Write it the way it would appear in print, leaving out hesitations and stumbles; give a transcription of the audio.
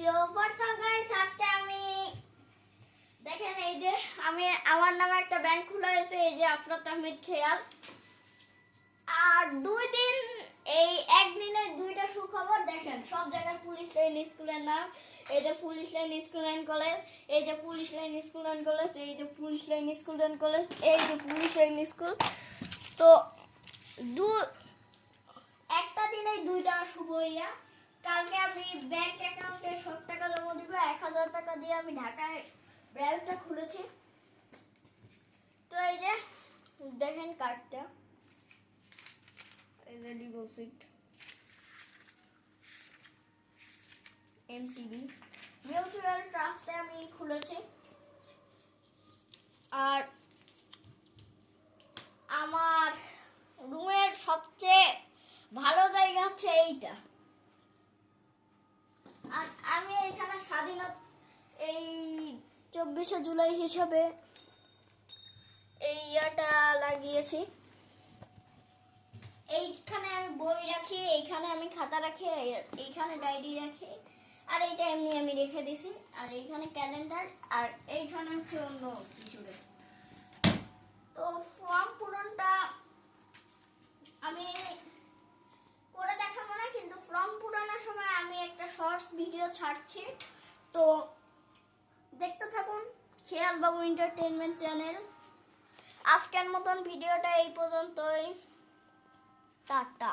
Video. WhatsApp guys, আজকে আমি দেখেন এই যে আমি আমার নামে একটা ব্যাংক খোলা হয়েছে, এই যে আফরাত আহমেদ খেয়াল। আর এই একদিনে দুইটা সুখবর দেখেন। সব জায়গায় পুলিশ লাইন স্কুলের নাম, এই যে police line school and college, এই যে police line school and college, এই যে police line school and college, এই যে পুলিশ লাইন স্কুল। তো একটা দিনেই দুইটা শুভ হইয়া। কালকে আমি ব্যাংক অ্যাকাউন্টে সব টাকা জমা দিব। 1000 টাকা দিয়ে আমি ঢাকায় ব্রাঞ্চটা খুলেছি। তো এই যে দেখেন কার্ডটা, এই যে ডিপোজিট এমটিবি মিউচুয়াল ট্রাস্টে আমি খুলেছি। আর আমার রুমের সবচেয়ে ভালো জায়গা হচ্ছে এইটা। আর আমি এখানে স্বাধীনতা এই 24শে জুলাই হিসাবে এই ইয়াটা লাগিয়েছি। এইখানে আমি বই রাখি, এইখানে আমি খাতা রাখি, এইখানে ডায়েরি রাখি, আর এইটা এমনি আমি রেখে দিছি। আর এইখানে ক্যালেন্ডার, আর এইখানে হচ্ছে অন্য কিছু রেখে। তো ফর্ম পূরণটা আমি করে দেখাবো না, কিন্তু ফর্ম পূরণের সময় আমি একটা শর্টস ভিডিও ছাড়ছি, তো দেখতে থাকুন খেয়াল বাবু এন্টারটেইনমেন্ট চ্যানেল। আজকের মতন ভিডিওটা এই পর্যন্তই, টাটা।